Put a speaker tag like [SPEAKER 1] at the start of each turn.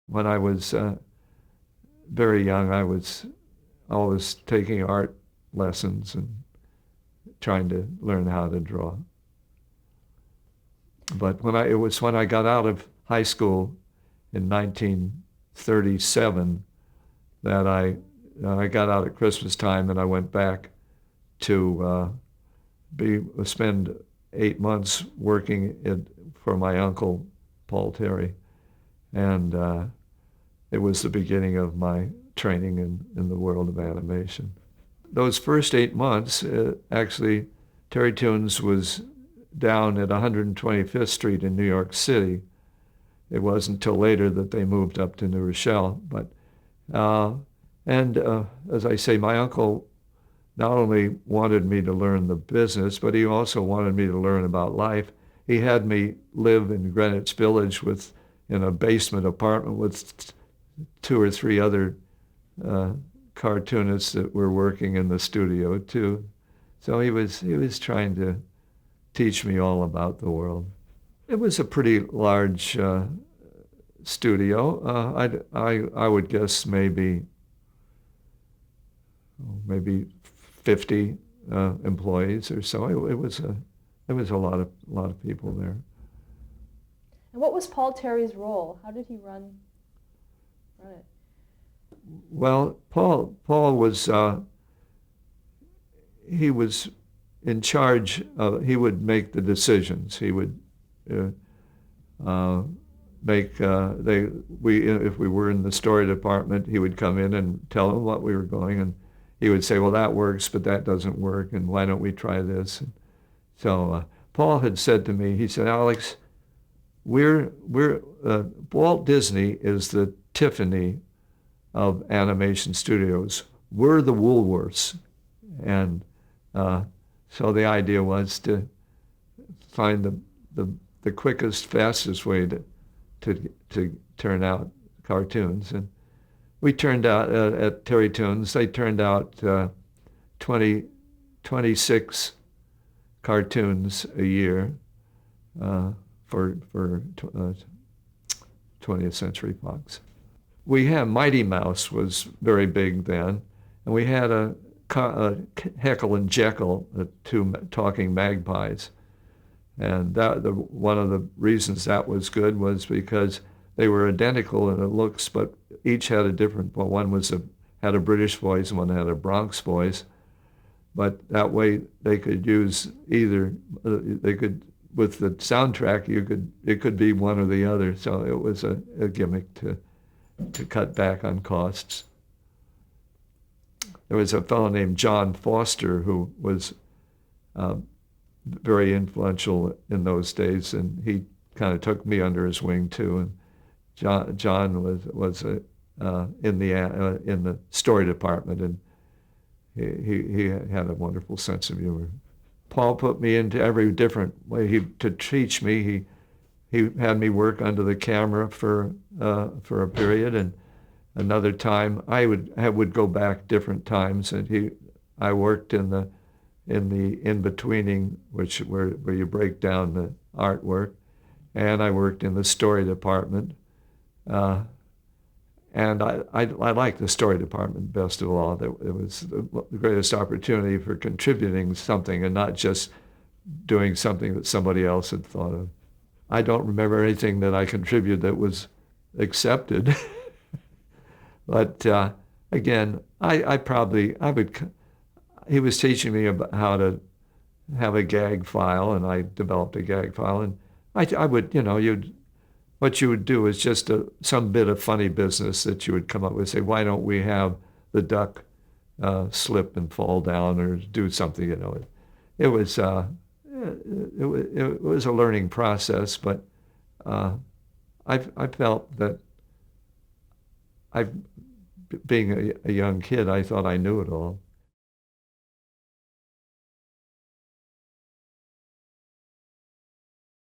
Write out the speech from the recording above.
[SPEAKER 1] When I was very young, I was always taking art lessons and trying to learn how to draw. But it was when I got out of high school in 1937 that I got out at Christmas time and I went back to spend 8 months working for my uncle Paul Terry, and it was the beginning of my training in the world of animation. Those first 8 months, actually, Terrytoons was down at 125th Street in New York City. It wasn't until later that they moved up to New Rochelle. But as I say, my uncle not only wanted me to learn the business, but he also wanted me to learn about life. He had me live in Greenwich Village in a basement apartment with two or three other cartoonists that were working in the studio too. So he was trying to teach me all about the world. It was a pretty large studio. I would guess maybe 50 employees or so. It was a lot of people there.
[SPEAKER 2] And what was Paul Terry's role? How did he run it?
[SPEAKER 1] Well, Paul was he was in charge of. He would make the decisions. He would make if we were in the story department, he would come in and tell them what we were going, and he would say, "Well, that works, but that doesn't work, and why don't we try this?" And so Paul had said to me, he said, "Alex, we're Walt Disney is the Tiffany of animation studios. We're the Woolworths." And so the idea was to find the quickest, fastest way to turn out cartoons. And we turned out at Terrytoons, they turned out 26 cartoons a year for 20th Century Fox. We had Mighty Mouse was very big then, and we had a Heckle and Jekyll, the two talking magpies. And one of the reasons that was good was because they were identical in the looks, but each had a different. Well, one had a British voice, and one had a Bronx voice. But that way they could use either. They could with the soundtrack. It could be one or the other. So it was a gimmick to cut back on costs. There was a fellow named John Foster who was very influential in those days, and he kind of took me under his wing too. And John was in the story department, and he had a wonderful sense of humor. Paul put me into every different way to teach me. He had me work under the camera for a period, and another time I would go back different times, and I worked in the in-betweening, where you break down the artwork, and I worked in the story department, and I liked the story department best of all. It was the greatest opportunity for contributing something and not just doing something that somebody else had thought of. I don't remember anything that I contributed that was accepted. But again, he was teaching me about how to have a gag file, and I developed a gag file. And I would, what you would do is just some bit of funny business that you would come up with. Say, why don't we have the duck slip and fall down, or do something? It was a learning process, but I felt that being a young kid, I thought I knew it all.